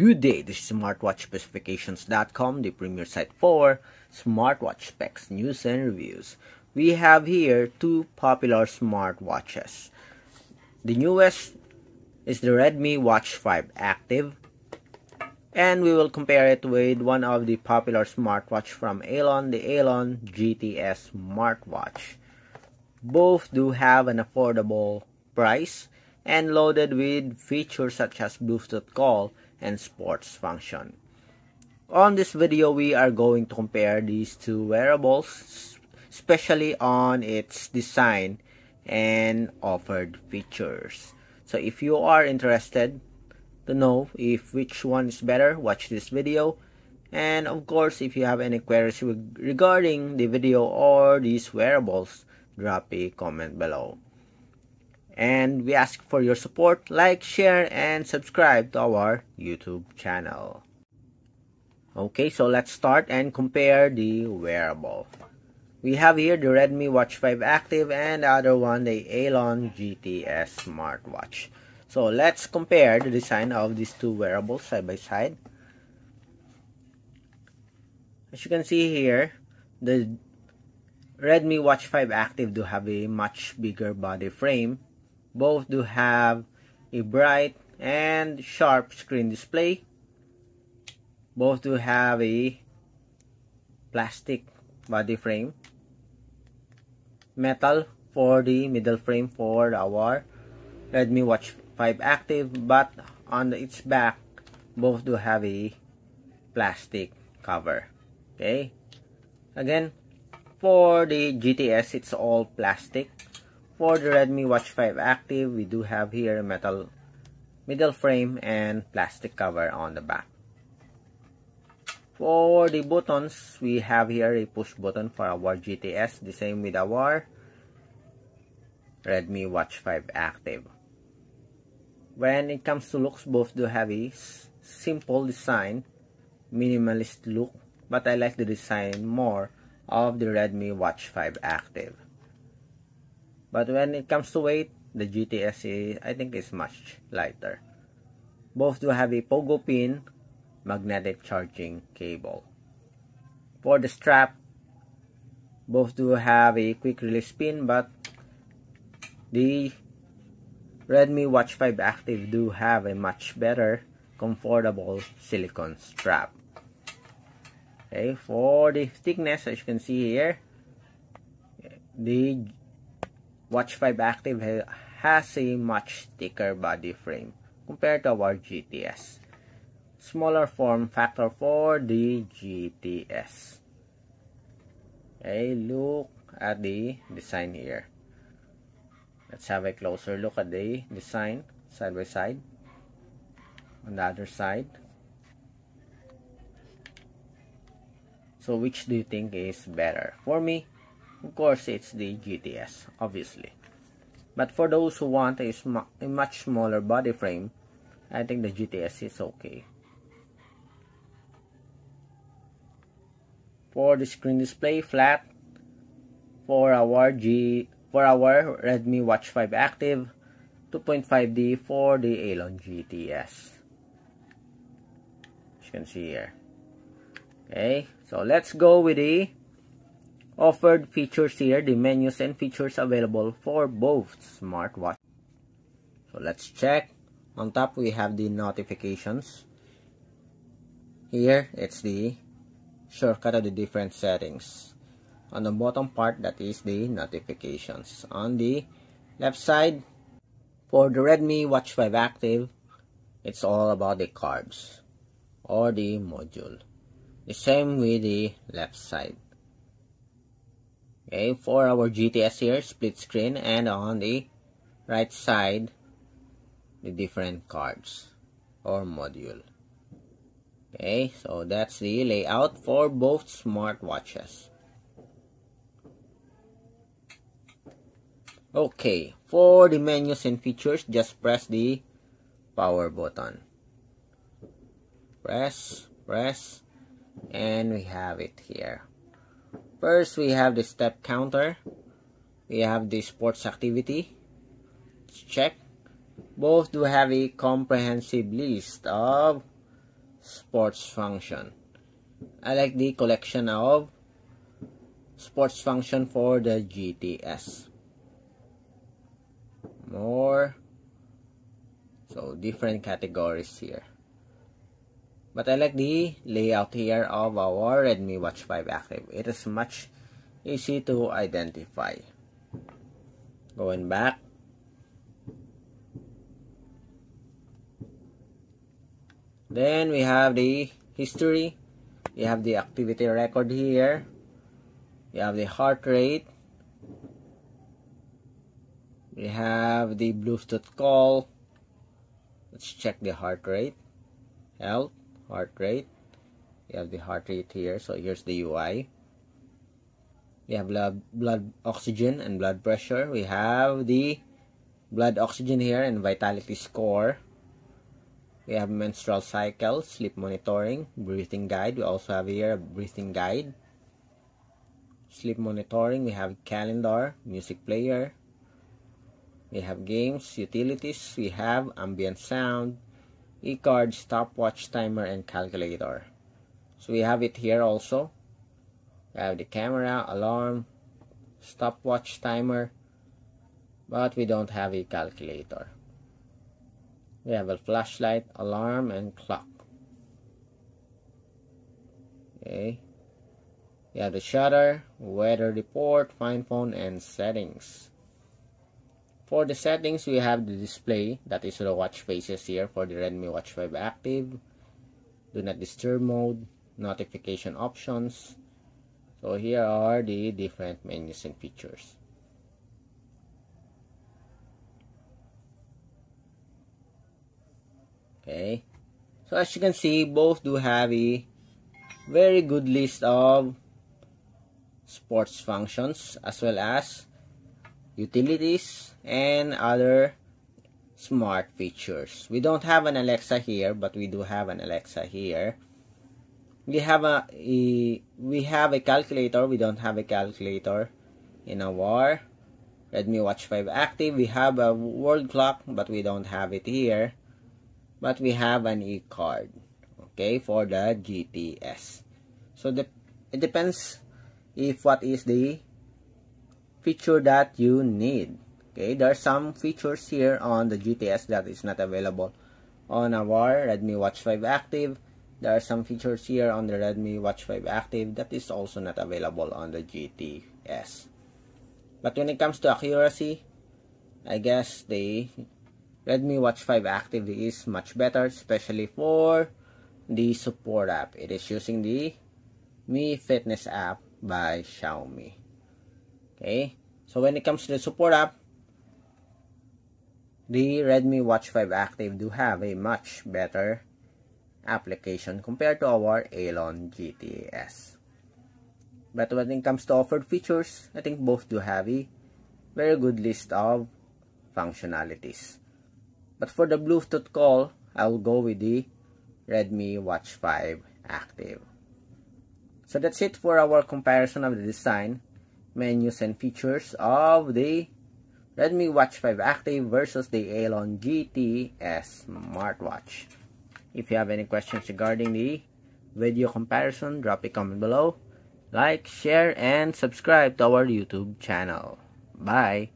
Good day, this is smartwatchspecifications.com, the premier site for smartwatch specs, news, and reviews. We have here two popular smartwatches. The newest is the Redmi Watch 5 Active, and we will compare it with one of the popular smartwatch from AOLON, the AOLON GTS Smartwatch. Both do have an affordable price and loaded with features such as Bluetooth call and sports function. On this video, we are going to compare these two wearables, especially on its design and offered features. So if you are interested to know if which one is better, watch this video. And of course, if you have any queries regarding the video or these wearables, drop a comment below. And we ask for your support, like, share, and subscribe to our YouTube channel. Okay, so let's start and compare the wearable. We have here the Redmi Watch 5 Active and the other one, the AOLON GTS Smartwatch. So let's compare the design of these two wearables side by side. As you can see here, the Redmi Watch 5 Active do have a much bigger body frame. Both do have a bright and sharp screen display. Both do have a plastic body frame. Metal for the middle frame for our Redmi Watch 5 Active, but on its back, both do have a plastic cover. Okay. Again, for the GTS, it's all plastic. For the Redmi Watch 5 Active, we do have here a metal middle frame and plastic cover on the back. For the buttons, we have here a push button for our GTS, the same with our Redmi Watch 5 Active. When it comes to looks, both do have a simple design, minimalist look, but I like the design more of the Redmi Watch 5 Active. But when it comes to weight, the GTS I think is much lighter. Both do have a pogo pin, magnetic charging cable. For the strap, both do have a quick release pin, but the Redmi Watch 5 Active do have a much better, comfortable silicone strap. Okay, for the thickness, as you can see here, the Watch 5 Active has a much thicker body frame compared to our GTS. Smaller form factor for the GTS. Okay, look at the design here. Let's have a closer look at the design side by side. On the other side. So which do you think is better? For me, of course, it's the GTS, obviously. But for those who want a much smaller body frame, I think the GTS is okay. For the screen display, flat. For our Redmi Watch 5 Active, 2.5D for the AOLON GTS. As you can see here. Okay, so let's go with the offered features here, the menus and features available for both smartwatches. So let's check. On top, we have the notifications. Here, it's the shortcut of the different settings. On the bottom part, that is the notifications. On the left side, for the Redmi Watch 5 Active, it's all about the cards or the module. The same with the left side. Okay, for our GTS here, split screen, and on the right side, the different cards or module. Okay, so that's the layout for both smartwatches. Okay, for the menus and features, just press the power button. Press, and we have it here. First, we have the step counter. We have the sports activity. Let's check. Both do have a comprehensive list of sports function. I like the collection of sports function for the GTS. More. So different categories here. But I like the layout here of our Redmi Watch 5 Active. It is much easy to identify. Going back. Then we have the history. We have the activity record here. We have the heart rate. We have the Bluetooth call. Let's check the heart rate. Health, heart rate. We have the heart rate here. So here's the UI. We have blood oxygen and blood pressure. We have the blood oxygen here and vitality score. We have menstrual cycle, sleep monitoring, breathing guide. We also have here a breathing guide. Sleep monitoring. We have calendar, music player. We have games, utilities. We have ambient sound, e-card, stopwatch, timer, and calculator. So we have it here also. We have the camera, alarm, stopwatch, timer, but we don't have a calculator. We have a flashlight, alarm, and clock. Okay. We have the shutter, weather report, find phone, and settings. For the settings, we have the display, that is the watch faces here for the Redmi Watch 5 Active. Do not disturb mode, notification options. So here are the different menus and features. Okay, so as you can see, both do have a very good list of sports functions as well as utilities and other smart features. We don't have an Alexa here, but we do have an Alexa here. We have a calculator. We don't have a calculator in our Redmi Watch 5 Active. We have a world clock, but we don't have it here. But we have an e-card, okay, for the GTS. So it depends if what is the feature that you need. Okay, there are some features here on the GTS that is not available on our Redmi Watch 5 Active. There are some features here on the Redmi Watch 5 Active that is also not available on the GTS. But when it comes to accuracy, I guess the Redmi Watch 5 Active is much better, especially for the support app. It is using the Mi Fitness app by Xiaomi. Okay, so when it comes to the support app, the Redmi Watch 5 Active do have a much better application compared to our AOLON GTS. But when it comes to offered features, I think both do have a very good list of functionalities. But for the Bluetooth call, I'll go with the Redmi Watch 5 Active. So that's it for our comparison of the design, menus, and features of the Redmi Watch 5 Active versus the AOLON GTS Smartwatch. If you have any questions regarding the video comparison, drop a comment below. Like, share, and subscribe to our YouTube channel. Bye!